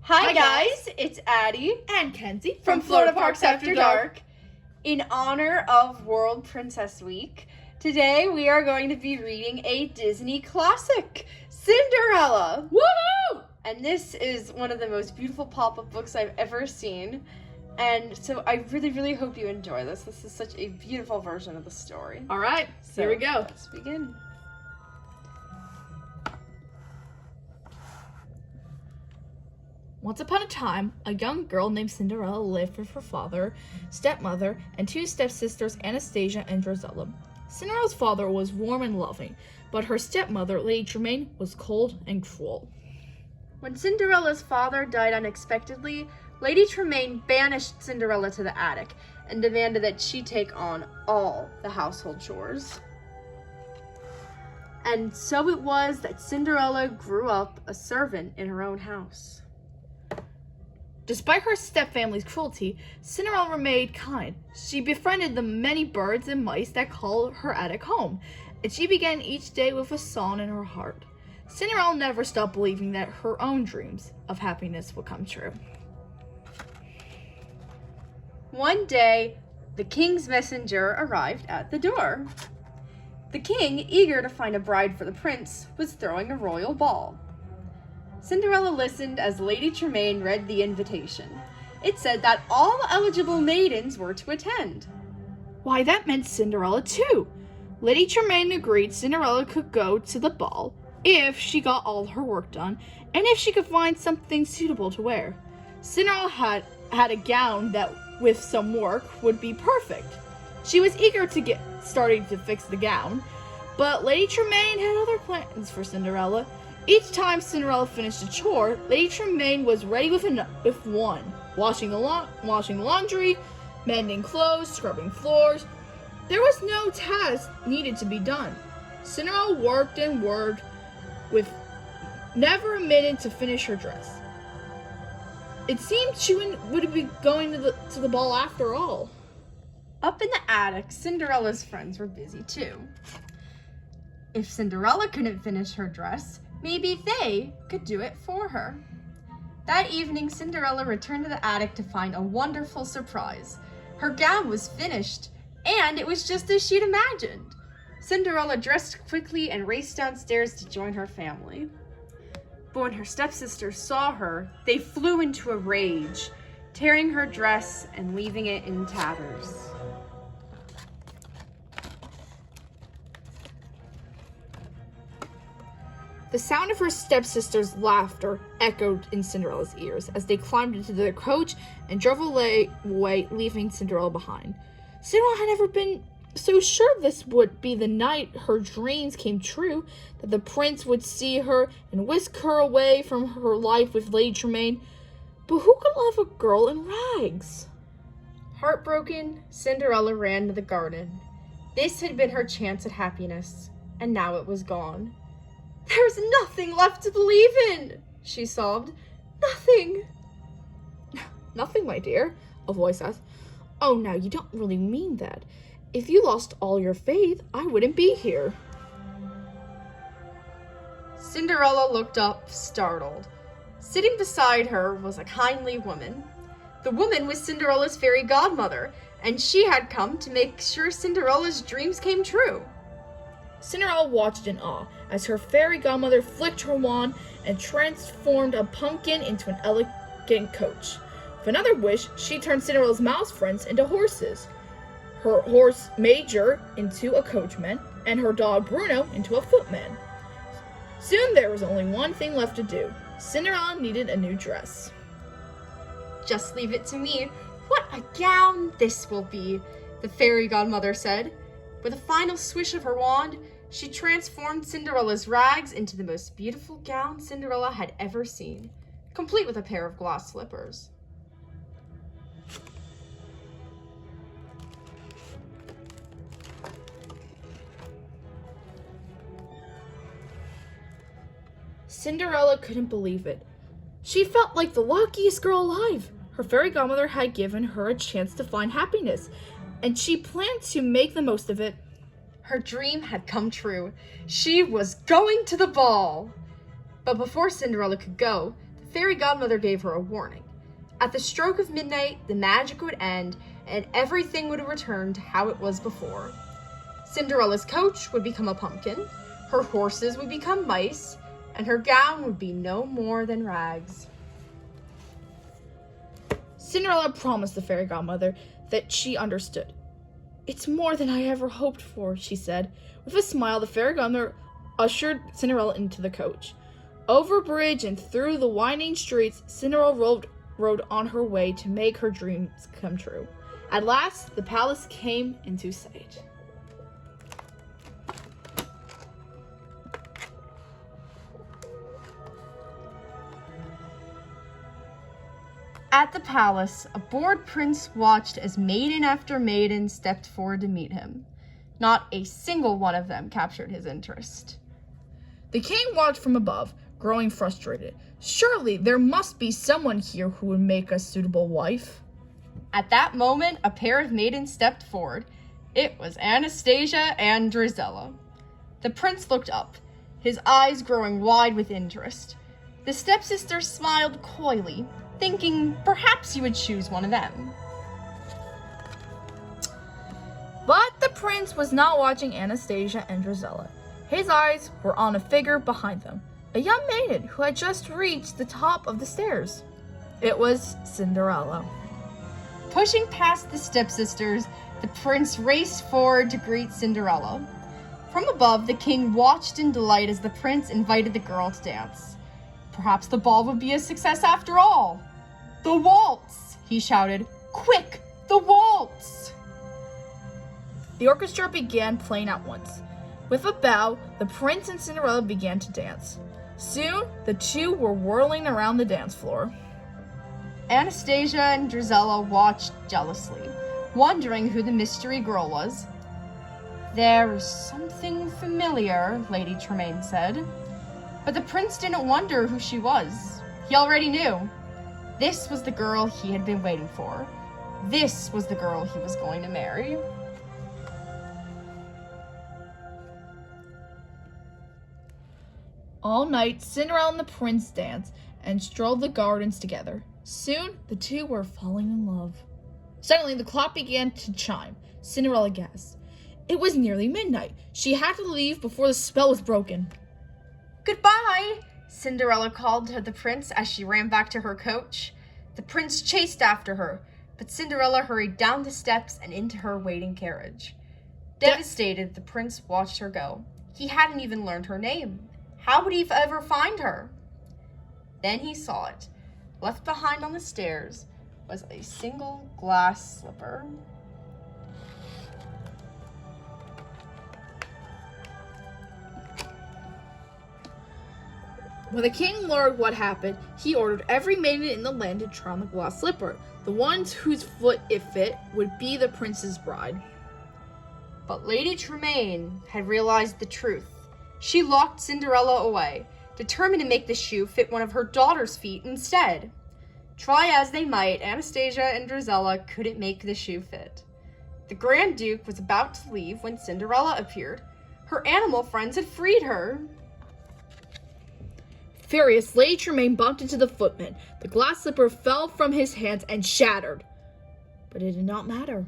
Hi guys, it's Addie and Kenzie from Florida Parks After Dark. In honor of World Princess Week, today we are going to be reading a Disney classic, Cinderella. Woohoo! And this is one of the most beautiful pop-up books I've ever seen. And so I really hope you enjoy this. This is such a beautiful version of the story. All right, here we go. Let's begin. Once upon a time, a young girl named Cinderella lived with her father, stepmother, and two stepsisters, Anastasia and Drusilla. Cinderella's father was warm and loving, but her stepmother, Lady Tremaine, was cold and cruel. When Cinderella's father died unexpectedly, Lady Tremaine banished Cinderella to the attic and demanded that she take on all the household chores. And so it was that Cinderella grew up a servant in her own house. Despite her stepfamily's cruelty, Cinderella remained kind. She befriended the many birds and mice that called her attic home, and she began each day with a song in her heart. Cinderella never stopped believing that her own dreams of happiness would come true. One day, the king's messenger arrived at the door. The king, eager to find a bride for the prince, was throwing a royal ball. Cinderella listened as Lady Tremaine read the invitation. It said that all eligible maidens were to attend. Why, that meant Cinderella too. Lady Tremaine agreed Cinderella could go to the ball if she got all her work done and if she could find something suitable to wear. Cinderella had a gown that, with some work, would be perfect. She was eager to get started to fix the gown, but Lady Tremaine had other plans for Cinderella. Each time Cinderella finished a chore, Lady Tremaine was ready with one. Washing the laundry, mending clothes, scrubbing floors. There was no task needed to be done. Cinderella worked and worked with never a minute to finish her dress. It seemed she would be going to the ball after all. Up in the attic, Cinderella's friends were busy too. If Cinderella couldn't finish her dress, maybe they could do it for her. That evening, Cinderella returned to the attic to find a wonderful surprise. Her gown was finished, and it was just as she'd imagined. Cinderella dressed quickly and raced downstairs to join her family. But when her stepsisters saw her, they flew into a rage, tearing her dress and leaving it in tatters. The sound of her stepsister's laughter echoed in Cinderella's ears as they climbed into their coach and drove away, leaving Cinderella behind. Cinderella had never been so sure this would be the night her dreams came true, that the prince would see her and whisk her away from her life with Lady Tremaine. But who could love a girl in rags? Heartbroken, Cinderella ran to the garden. This had been her chance at happiness, and now it was gone. "There's nothing left to believe in," she sobbed. "Nothing." "Nothing, my dear," a voice asked. "Oh, now you don't really mean that. If you lost all your faith, I wouldn't be here." Cinderella looked up, startled. Sitting beside her was a kindly woman. The woman was Cinderella's fairy godmother, and she had come to make sure Cinderella's dreams came true. Cinderella watched in awe as her fairy godmother flicked her wand and transformed a pumpkin into an elegant coach. With another wish, she turned Cinderella's mouse friends into horses, her horse Major into a coachman, and her dog Bruno into a footman. Soon there was only one thing left to do. Cinderella needed a new dress. "Just leave it to me. What a gown this will be," the fairy godmother said. With a final swish of her wand, she transformed Cinderella's rags into the most beautiful gown Cinderella had ever seen, complete with a pair of glass slippers. Cinderella couldn't believe it. She felt like the luckiest girl alive. Her fairy godmother had given her a chance to find happiness, and she planned to make the most of it. Her dream had come true. She was going to the ball. But before Cinderella could go, the fairy godmother gave her a warning. At the stroke of midnight, the magic would end, and everything would return to how it was before. Cinderella's coach would become a pumpkin, her horses would become mice, and her gown would be no more than rags. Cinderella promised the fairy godmother that she understood. "It's more than I ever hoped for," she said. With a smile, the fairy godmother ushered Cinderella into the coach. Over a bridge and through the winding streets, Cinderella rode on her way to make her dreams come true. At last, the palace came into sight. At the palace, a bored prince watched as maiden after maiden stepped forward to meet him. Not a single one of them captured his interest. The king watched from above, growing frustrated. Surely there must be someone here who would make a suitable wife. At that moment, a pair of maidens stepped forward. It was Anastasia and Drizella. The prince looked up, his eyes growing wide with interest. The stepsisters smiled coyly, thinking perhaps he would choose one of them. But the prince was not watching Anastasia and Drizella. His eyes were on a figure behind them, a young maiden who had just reached the top of the stairs. It was Cinderella. Pushing past the stepsisters, the prince raced forward to greet Cinderella. From above, the king watched in delight as the prince invited the girl to dance. Perhaps the ball would be a success after all. "The waltz!" he shouted. "Quick, the waltz!" The orchestra began playing at once. With a bow, the prince and Cinderella began to dance. Soon, the two were whirling around the dance floor. Anastasia and Drizella watched jealously, wondering who the mystery girl was. "There is something familiar," Lady Tremaine said. But the prince didn't wonder who she was. He already knew. This was the girl he had been waiting for. This was the girl he was going to marry. All night, Cinderella and the prince danced and strolled the gardens together. Soon, the two were falling in love. Suddenly, the clock began to chime. Cinderella gasped. It was nearly midnight. She had to leave before the spell was broken. "Goodbye," Cinderella called to the prince as she ran back to her coach. The prince chased after her, but Cinderella hurried down the steps and into her waiting carriage. Devastated, the prince watched her go. He hadn't even learned her name. How would he ever find her? Then he saw it. Left behind on the stairs was a single glass slipper. When the king learned what happened, he ordered every maiden in the land to try on the glass slipper. The ones whose foot it fit would be the prince's bride. But Lady Tremaine had realized the truth. She locked Cinderella away, determined to make the shoe fit one of her daughter's feet instead. Try as they might, Anastasia and Drizella couldn't make the shoe fit. The Grand Duke was about to leave when Cinderella appeared. Her animal friends had freed her. Furious, Lady Tremaine bumped into the footman. The glass slipper fell from his hands and shattered. But it did not matter.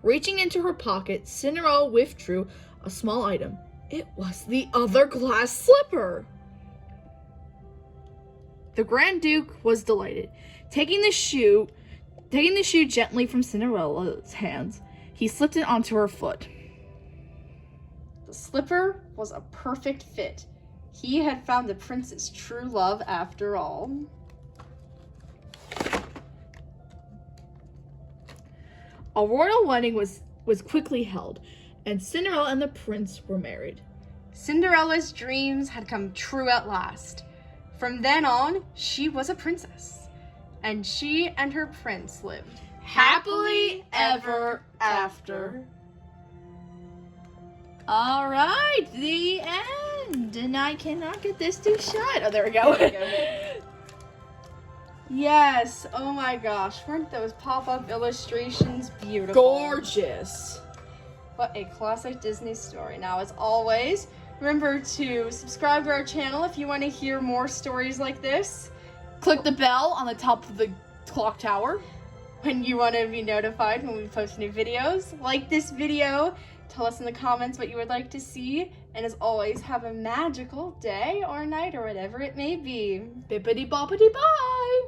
Reaching into her pocket, Cinderella withdrew a small item. It was the other glass slipper. The Grand Duke was delighted. Taking the shoe gently from Cinderella's hands, he slipped it onto her foot. The slipper was a perfect fit. He had found the prince's true love after all. A royal wedding was quickly held, and Cinderella and the prince were married. Cinderella's dreams had come true at last. From then on, she was a princess, and she and her prince lived happily ever after. All right, the end. And I cannot get this to shut. Oh, there we go. Yes, oh my gosh, weren't those pop-up illustrations beautiful? Gorgeous. What a classic Disney story. Now, as always, remember to subscribe to our channel if you want to hear more stories like this. Click the bell on the top of the clock tower. When you want to be notified when we post new videos. Like this video. Tell us in the comments what you would like to see. And as always, have a magical day or night or whatever it may be. Bippity boppity bye!